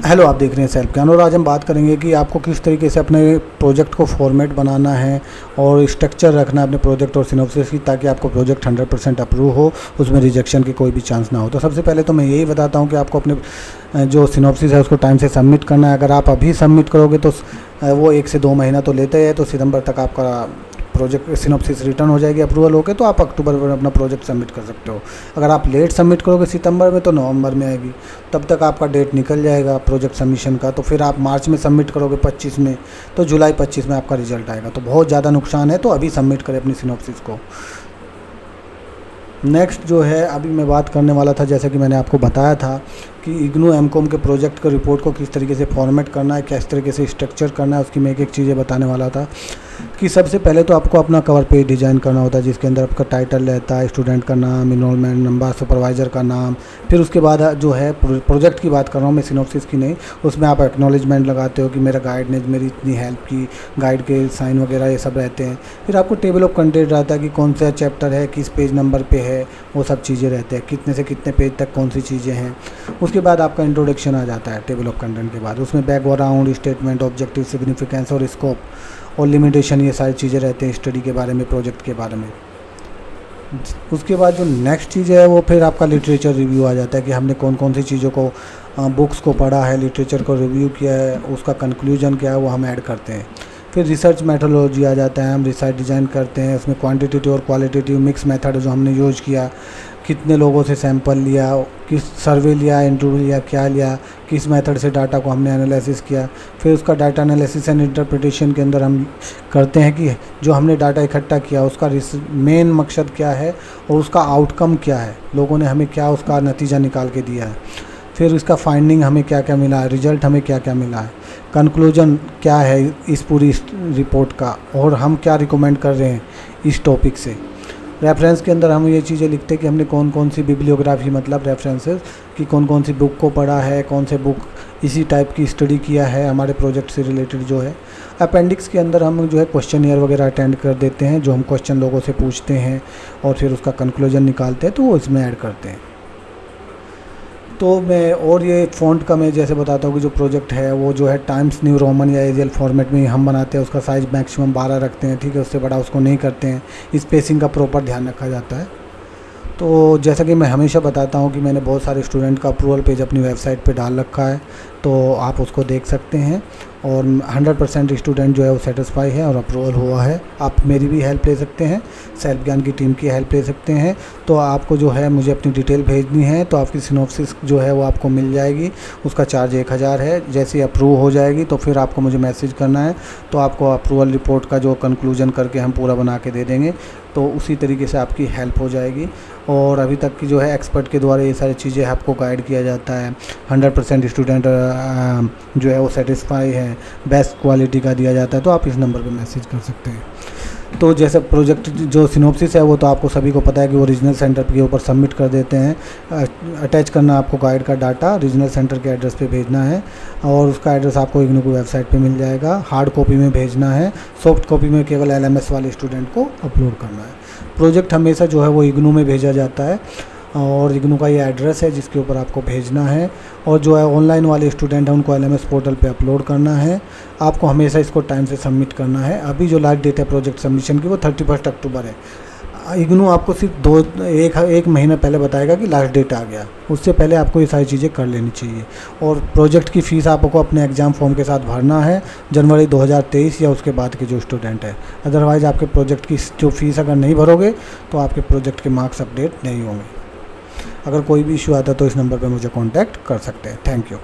Hello, आप देख रहे हैं सेल्फ ज्ञान और आज हम बात करेंगे कि आपको किस तरीके से अपने प्रोजेक्ट को फॉर्मेट बनाना है और स्ट्रक्चर रखना है अपने प्रोजेक्ट और सिनॉप्सिस की, ताकि आपको प्रोजेक्ट 100% अप्रूव हो, उसमें रिजेक्शन की कोई भी चांस ना हो। तो सबसे पहले तो मैं यही बताता हूँ कि आपको अपने जो सिनॉप्सिस है उसको टाइम से सबमिट करना है। अगर आप अभी सबमिट करोगे तो वो 1 से 2 महीना तो लेते हैं, तो सितंबर तक आपका प्रोजेक्ट सिनॉप्सिस रिटर्न हो जाएगी अप्रूवल होकर, तो आप अक्टूबर में अपना प्रोजेक्ट सबमिट कर सकते हो। अगर आप लेट सबमिट करोगे सितंबर में तो नवंबर में आएगी, तब तक आपका डेट निकल जाएगा प्रोजेक्ट सबमिशन का। तो फिर आप मार्च में सबमिट करोगे 25 में, तो जुलाई 25 में आपका रिजल्ट आएगा। तो बहुत ज़्यादा नुकसान है, तो अभी सबमिट करें अपनी सिनॉप्सिस को। नेक्स्ट जो है अभी मैं बात करने वाला था, जैसा कि मैंने आपको बताया था कि इग्नू एमकॉम के प्रोजेक्ट के रिपोर्ट को किस तरीके से फॉर्मेट करना है, किस तरीके से स्ट्रक्चर करना है, उसकी मैं एक चीज़ें बताने वाला था। कि सबसे पहले तो आपको अपना कवर पेज डिज़ाइन करना होता है, जिसके अंदर आपका टाइटल रहता है, स्टूडेंट का नाम, इनरोलमेंट नंबर, सुपरवाइज़र का नाम। फिर उसके बाद जो है प्रोजेक्ट की बात कर रहा हूँ मैं, सिनॉप्सिस की नहीं। उसमें आप एक्नॉलेजमेंट लगाते हो कि मेरा गाइड ने मेरी इतनी हेल्प की, गाइड के साइन वगैरह ये सब रहते हैं। फिर आपको टेबल ऑफ कंटेंट रहता है कि कौन सा चैप्टर है, किस पेज नंबर पे है, वो सब चीज़ें रहते हैं, कितने से कितने पेज तक कौन सी चीज़ें हैं। उसके बाद आपका इंट्रोडक्शन आ जाता है टेबल ऑफ कंटेंट के बाद। उसमें बैकग्राउंड स्टेटमेंट, ऑब्जेक्टिव, सिग्निफिकेंस और स्कोप और लिमिटेशन, ये सारी चीज़ें रहते हैं स्टडी के बारे में, प्रोजेक्ट के बारे में। उसके बाद जो नेक्स्ट चीज़ है वो फिर आपका लिटरेचर रिव्यू आ जाता है कि हमने कौन कौन सी चीज़ों को बुक्स को पढ़ा है, लिटरेचर को रिव्यू किया है, उसका कंक्लूजन क्या है वो हम ऐड करते हैं। फिर रिसर्च मेथोडोलॉजी आ जाता है, हम रिसर्च डिज़ाइन करते हैं। उसमें क्वांटिटेटिव और क्वालिटेटिव मिक्स मेथड जो हमने यूज किया, कितने लोगों से सैंपल लिया, किस सर्वे लिया, इंटरव्यू लिया, क्या लिया, किस मेथड से डाटा को हमने एनालिसिस किया। फिर उसका डाटा एनालिसिस एंड इंटरप्रिटेशन के अंदर हम करते हैं कि जो हमने डाटा इकट्ठा किया उसका मेन मकसद क्या है और उसका आउटकम क्या है, लोगों ने हमें क्या उसका नतीजा निकाल के दिया है। फिर इसका फाइंडिंग हमें क्या क्या मिला है, रिजल्ट हमें क्या क्या मिला है, कंक्लूजन क्या है इस पूरी रिपोर्ट का, और हम क्या रिकमेंड कर रहे हैं इस टॉपिक से। रेफरेंस के अंदर हम ये चीज़ें लिखते हैं कि हमने कौन कौन सी बिब्लियोग्राफी, मतलब रेफरेंसेस, कि कौन कौन सी बुक को पढ़ा है, कौन से बुक इसी टाइप की स्टडी किया है हमारे प्रोजेक्ट से रिलेटेड जो है। अपेंडिक्स के अंदर हम जो है क्वेश्चनियर वगैरह अटेंड कर देते हैं, जो हम क्वेश्चन लोगों से पूछते हैं और फिर उसका कंक्लूजन निकालते हैं, तो वो इसमें ऐड करते हैं। तो मैं और ये फ़ॉन्ट का मैं जैसे बताता हूँ कि जो प्रोजेक्ट है वो जो है टाइम्स न्यू रोमन या एरियल फॉर्मेट में हम बनाते हैं। उसका साइज़ मैक्सिमम 12 रखते हैं, ठीक है, उससे बड़ा उसको नहीं करते हैं। स्पेसिंग का प्रॉपर ध्यान रखा जाता है। तो जैसा कि मैं हमेशा बताता हूँ कि मैंने बहुत सारे स्टूडेंट का अप्रूवल पेज अपनी वेबसाइट पे डाल रखा है, तो आप उसको देख सकते हैं। और 100% स्टूडेंट जो है वो सेटिस्फाई है और अप्रूवल हुआ है। आप मेरी भी हेल्प ले सकते हैं, सेल्फ ज्ञान की टीम की हेल्प ले सकते हैं। तो आपको जो है मुझे अपनी डिटेल भेजनी है, तो आपकी सिनॉप्सिस जो है वो आपको मिल जाएगी। उसका चार्ज 1000 है। जैसे ही अप्रूव हो जाएगी तो फिर आपको मुझे मैसेज करना है, तो आपको अप्रूवल रिपोर्ट का जो कंक्लूजन करके हम पूरा बना के दे देंगे। तो उसी तरीके से आपकी हेल्प हो जाएगी। और अभी तक की जो है एक्सपर्ट के द्वारा ये सारी चीज़ें आपको गाइड किया जाता है। 100% स्टूडेंट जो है वो सेटिस्फाई है, बेस्ट क्वालिटी का दिया जाता है। तो आप इस नंबर पे मैसेज कर सकते हैं। तो जैसे प्रोजेक्ट जो सिनॉप्सिस है वो तो आपको सभी को पता है कि वो रीजनल सेंटर के ऊपर सबमिट कर देते हैं। अटैच करना आपको गाइड का डाटा रीजनल सेंटर के एड्रेस पे भेजना है, और उसका एड्रेस आपको इग्नू की वेबसाइट पे मिल जाएगा। हार्ड कॉपी में भेजना है, सॉफ्ट कॉपी में केवल LMS वाले स्टूडेंट को अपलोड करना है। प्रोजेक्ट हमेशा जो है वो इग्नू में भेजा जाता है, और इग्नू का ये एड्रेस है जिसके ऊपर आपको भेजना है। और जो है ऑनलाइन वाले स्टूडेंट हैं उनको LMS पोर्टल पे अपलोड करना है। आपको हमेशा इसको टाइम से सबमिट करना है। अभी जो लास्ट डेट है प्रोजेक्ट सबमिशन की वो 31 अक्टूबर है। इग्नू आपको सिर्फ एक महीना पहले बताएगा कि लास्ट डेट आ गया, उससे पहले आपको ये सारी चीज़ें कर लेनी चाहिए। और प्रोजेक्ट की फ़ीस आपको अपने एग्ज़ाम फॉर्म के साथ भरना है जनवरी 2023 या उसके बाद के जो स्टूडेंट है। अदरवाइज़ आपके प्रोजेक्ट की जो फ़ीस अगर नहीं भरोगे तो आपके प्रोजेक्ट के मार्क्स अपडेट नहीं होंगे। अगर कोई भी इशू आता है तो इस नंबर पर मुझे कॉन्टैक्ट कर सकते हैं। Thank you.